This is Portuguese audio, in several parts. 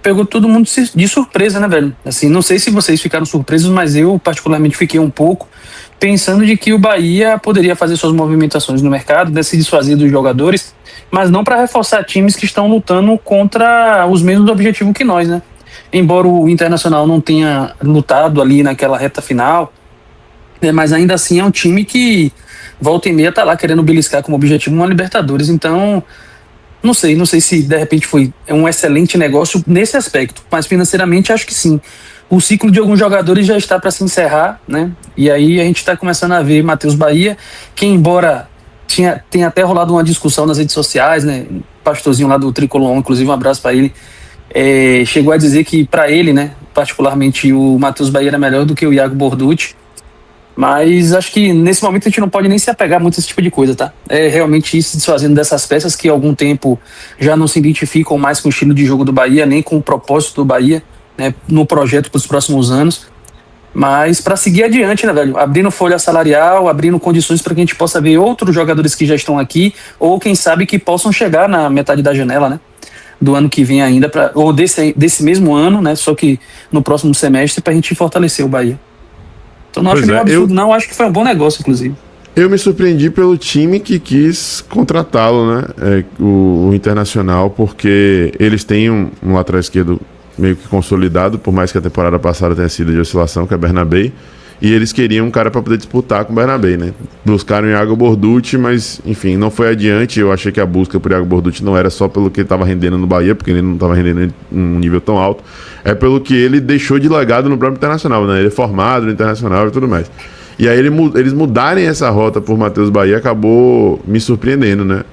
pegou todo mundo de surpresa, né, velho? Assim, não sei se vocês ficaram surpresos, mas eu particularmente fiquei um pouco pensando de que o Bahia poderia fazer suas movimentações no mercado, né, se desfazer dos jogadores, mas não para reforçar times que estão lutando contra os mesmos objetivos que nós, né? Embora o Internacional não tenha lutado ali naquela reta final, né, mas ainda assim é um time que volta e meia tá lá querendo beliscar como objetivo uma Libertadores, então não sei se de repente foi um excelente negócio nesse aspecto, mas financeiramente acho que sim. O ciclo de alguns jogadores já está para se encerrar, né? E aí a gente está começando a ver Matheus Bahia, que embora tenha até rolado uma discussão nas redes sociais, né? Pastorzinho lá do Tricolor, inclusive um abraço para ele, chegou a dizer que para ele, né? Particularmente o Matheus Bahia era melhor do que o Iago Borducci. Mas acho que nesse momento a gente não pode nem se apegar muito a esse tipo de coisa, tá? É realmente ir se desfazendo dessas peças que há algum tempo já não se identificam mais com o estilo de jogo do Bahia, nem com o propósito do Bahia, né, no projeto para os próximos anos. Mas para seguir adiante, né, velho? Abrindo folha salarial, abrindo condições para que a gente possa ver outros jogadores que já estão aqui, ou quem sabe que possam chegar na metade da janela, né? Do ano que vem ainda, ou desse mesmo ano, né? Só que no próximo semestre, para a gente fortalecer o Bahia. Então não acho Pois nenhum é, absurdo, não. Acho que foi um bom negócio, inclusive. eu me surpreendi pelo time que quis contratá-lo, né? O Internacional, porque eles têm um lateral esquerdo meio que consolidado, por mais que a temporada passada tenha sido de oscilação, que é Bernabé, e eles queriam um cara para poder disputar com o Bernabé, né? Buscaram o Iago Borducci, mas enfim, não foi adiante. Eu achei que a busca por Iago Borducci não era só pelo que ele estava rendendo no Bahia, porque ele não estava rendendo em um nível tão alto, é pelo que ele deixou de legado no próprio Internacional, né? Ele é formado no Internacional e tudo mais. E aí eles mudarem essa rota por Matheus Bahia acabou me surpreendendo, né?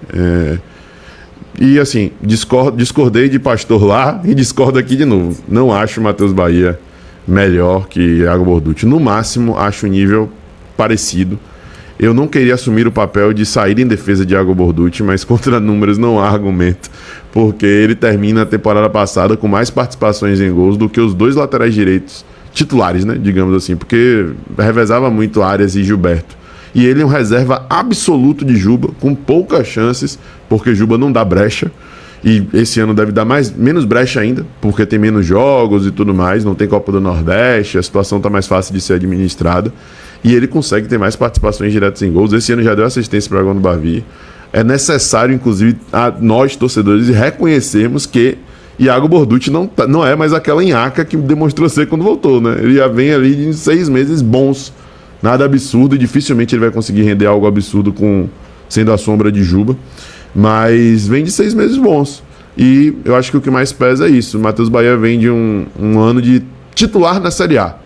E assim, discordei de Pastor lá e discordo aqui de novo. Não acho o Matheus Bahia melhor que Iago Borducci. No máximo, acho o nível parecido. Eu não queria assumir o papel de sair em defesa de Iago Borducci, mas contra números não há argumento, porque ele termina a temporada passada com mais participações em gols do que os dois laterais direitos titulares, né, digamos assim, porque revezava muito Arias e Gilberto. E ele é um reserva absoluto de Juba, com poucas chances, porque Juba não dá brecha. E esse ano deve dar menos brecha ainda, porque tem menos jogos e tudo mais, não tem Copa do Nordeste, a situação está mais fácil de ser administrada. E ele consegue ter mais participações diretas em gols. Esse ano já deu assistência para o Gol do Bavi. É necessário, inclusive, a nós, torcedores, reconhecermos que Iago Borducci não é mais aquela nhaca que demonstrou ser quando voltou, né? Ele já vem ali de 6 meses bons. Nada absurdo, e dificilmente ele vai conseguir render algo absurdo sendo a sombra de Juba. Mas vem de 6 meses bons. E eu acho que o que mais pesa é isso. O Matheus Bahia vem de um ano de titular na Série A.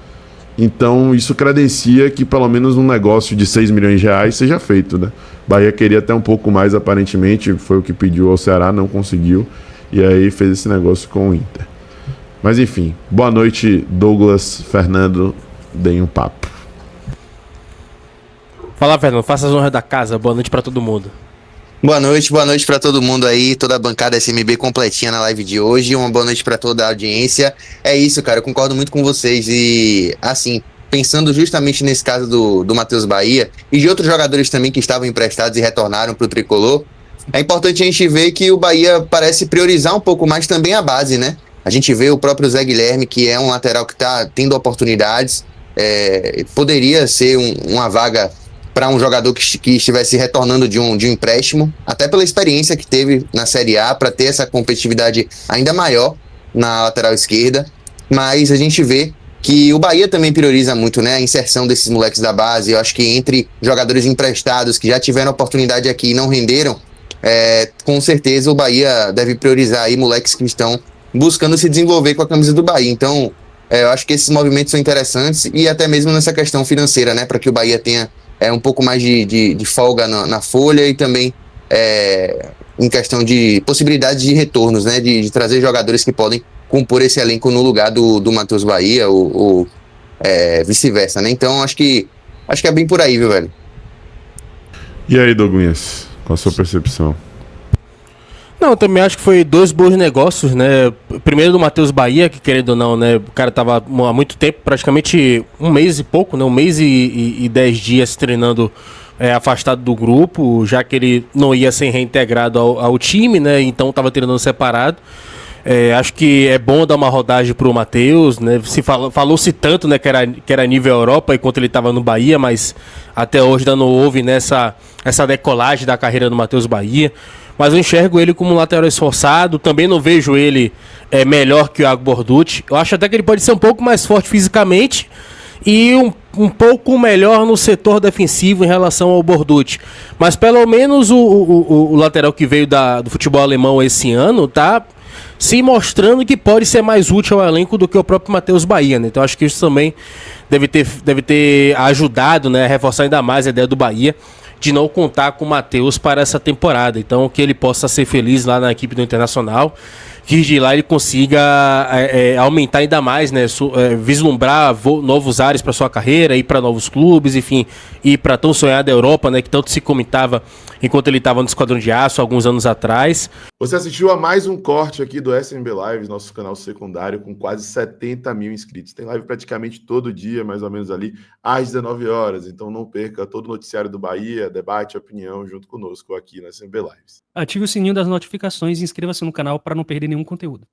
Então isso credencia que pelo menos um negócio de 6 milhões de reais seja feito, né? Bahia queria até um pouco mais, aparentemente. Foi o que pediu ao Ceará, não conseguiu. E aí fez esse negócio com o Inter. Mas enfim, boa noite, Douglas, Fernando. Deem um papo. Fala, Fernando, faça as honras da casa. Boa noite pra todo mundo. Boa noite pra todo mundo aí, toda a bancada SMB completinha na live de hoje. Uma boa noite pra toda a audiência. É isso, cara, eu concordo muito com vocês. E, assim, pensando justamente nesse caso do Matheus Bahia e de outros jogadores também que estavam emprestados e retornaram pro Tricolor, é importante a gente ver que o Bahia parece priorizar um pouco mais também a base, né? A gente vê o próprio Zé Guilherme, que é um lateral que tá tendo oportunidades, poderia ser uma vaga para um jogador que estivesse retornando de um empréstimo, até pela experiência que teve na Série A, para ter essa competitividade ainda maior na lateral esquerda. Mas a gente vê que o Bahia também prioriza muito, né, a inserção desses moleques da base. Eu acho que entre jogadores emprestados que já tiveram oportunidade aqui e não renderam, com certeza o Bahia deve priorizar aí moleques que estão buscando se desenvolver com a camisa do Bahia. Então, eu acho que esses movimentos são interessantes, e até mesmo nessa questão financeira, né, para que o Bahia tenha um pouco mais de folga na folha, e também em questão de possibilidades de retornos, né, de trazer jogadores que podem compor esse elenco no lugar do Matheus Bahia, ou vice-versa, né? Então acho que é bem por aí, viu, velho? E aí, Douglas, qual a sua percepção? Não, eu também acho que foi 2 bons negócios, né? Primeiro do Matheus Bahia, que querendo ou não, né? O cara tava há muito tempo, praticamente 1 mês e pouco, né? 1 mês e 10 dias treinando afastado do grupo, já que ele não ia ser reintegrado ao time, né? Então tava treinando separado. Acho que é bom dar uma rodagem pro Matheus, né? Falou-se tanto, né, que era nível Europa enquanto ele estava no Bahia, mas até hoje ainda não houve nessa essa decolagem da carreira do Matheus Bahia. Mas eu enxergo ele como um lateral esforçado, também não vejo ele melhor que o Iago Borducci. Eu acho até que ele pode ser um pouco mais forte fisicamente e um pouco melhor no setor defensivo em relação ao Borducci. Mas pelo menos o lateral que veio do futebol alemão esse ano tá se mostrando que pode ser mais útil ao elenco do que o próprio Matheus Bahia, né? Então acho que isso também deve ter ajudado, né, a reforçar ainda mais a ideia do Bahia de não contar com o Matheus para essa temporada. Então que ele possa ser feliz lá na equipe do Internacional, que de lá ele consiga aumentar ainda mais, né, vislumbrar novos ares para sua carreira, ir para novos clubes, enfim, ir para tão sonhada Europa, né, que tanto se comentava enquanto ele estava no Esquadrão de Aço alguns anos atrás. Você assistiu a mais um corte aqui do SMB Lives, nosso canal secundário, com quase 70 mil inscritos. Tem live praticamente todo dia, mais ou menos ali, às 19 horas. Então não perca todo o noticiário do Bahia, debate, opinião, junto conosco aqui no SMB Lives. Ative o sininho das notificações e inscreva-se no canal para não perder nenhum conteúdo.